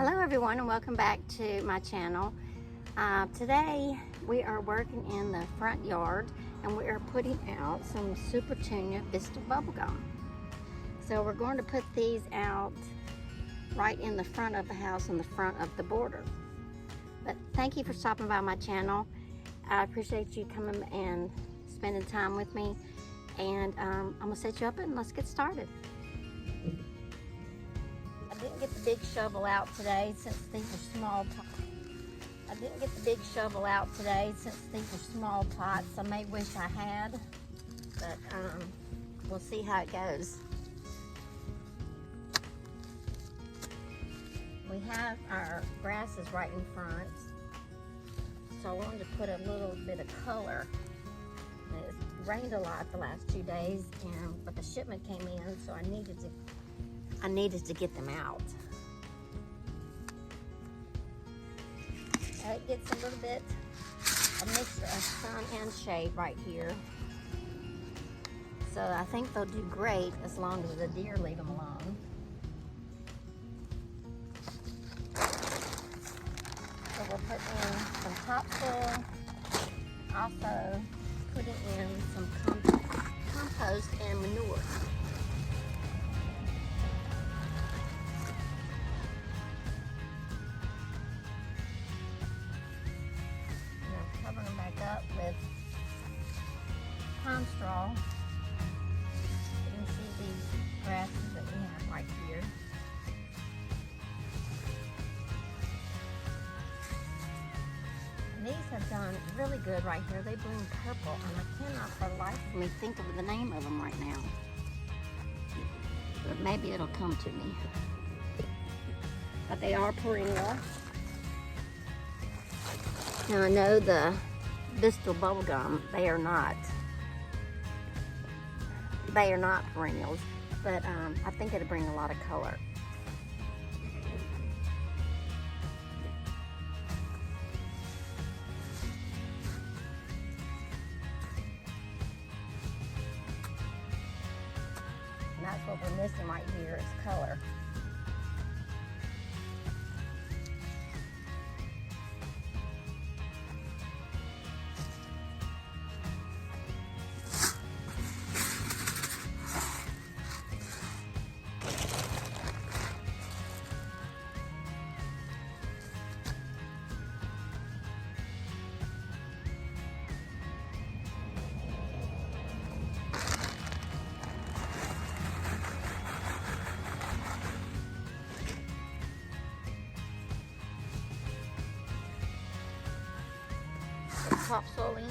Hello everyone and welcome back to my channel. Today we are working in the front yard and we are putting out some supertunia vista bubblegum. So we're going to put these out right in the front of the house, in the front of the border. But thank you for stopping by my channel. I appreciate you coming and spending time with me, and I'm gonna set you up and let's get started. I didn't get the big shovel out today since these are small pots. I may wish I had, but we'll see how it goes. We have our grasses right in front, so I wanted to put a little bit of color. It rained a lot the last 2 days, but the shipment came in, so I needed to get them out. It gets a little bit a mixture of sun and shade right here, so I think they'll do great as long as the deer leave them alone. So we'll put in some topsoil, also putting in some compost and manure. Covering them back up with pine straw. You can see these grasses that we have right here. And these have done really good right here. They bloom purple, and I cannot for the life of me think of the name of them right now. But maybe it'll come to me. But they are perennial. Now I know the vista bubblegum, they are not perennials, but I think it'll bring a lot of color. And that's what we're missing right here, is color. Topsoil in.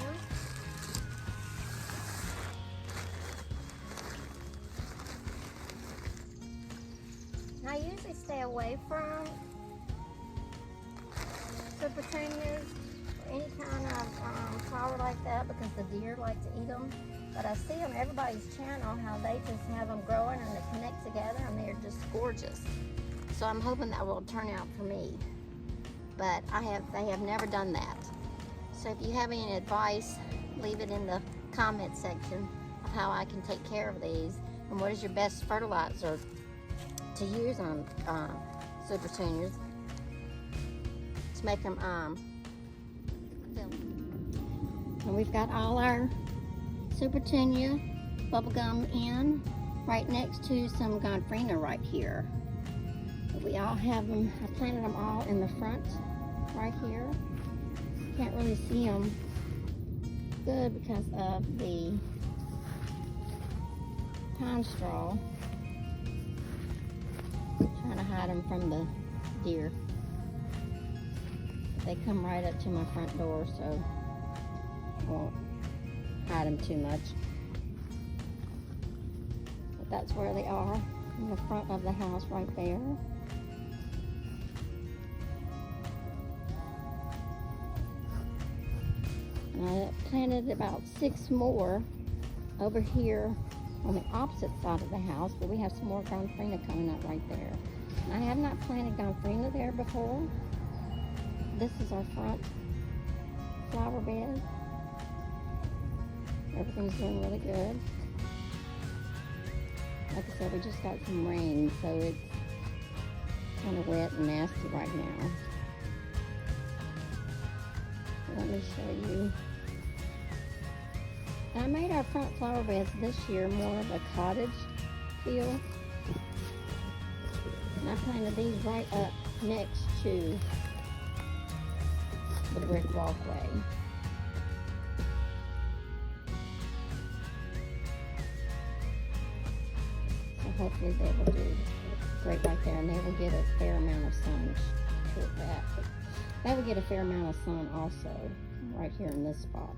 Now I usually stay away from supertunias or any kind of flower like that because the deer like to eat them. But I see on everybody's channel how they just have them growing and they connect together and they're just gorgeous. So I'm hoping that will turn out for me. But they have never done that. So if you have any advice, leave it in the comment section of how I can take care of these and what is your best fertilizer to use on supertunias to make them fill. And we've got all our supertunia bubblegum in right next to some gomphrena right here. But we all have them, I planted them all in the front right here. Can't really see them good because of the pine straw. Trying to hide them from the deer. They come right up to my front door, so I won't hide them too much. But that's where they are, in the front of the house right there. I planted about 6 more over here on the opposite side of the house, but we have some more gomphrena coming up right there. I have not planted gomphrena there before. This is our front flower bed. Everything's doing really good. Like I said, we just got some rain, so kind of wet and nasty right now. Let me show you. I made our front flower beds this year more of a cottage feel. And I planted these right up next to the brick walkway. So hopefully they will do great right there, and they will get a fair amount of sun toward that. They will get a fair amount of sun also right here in this spot.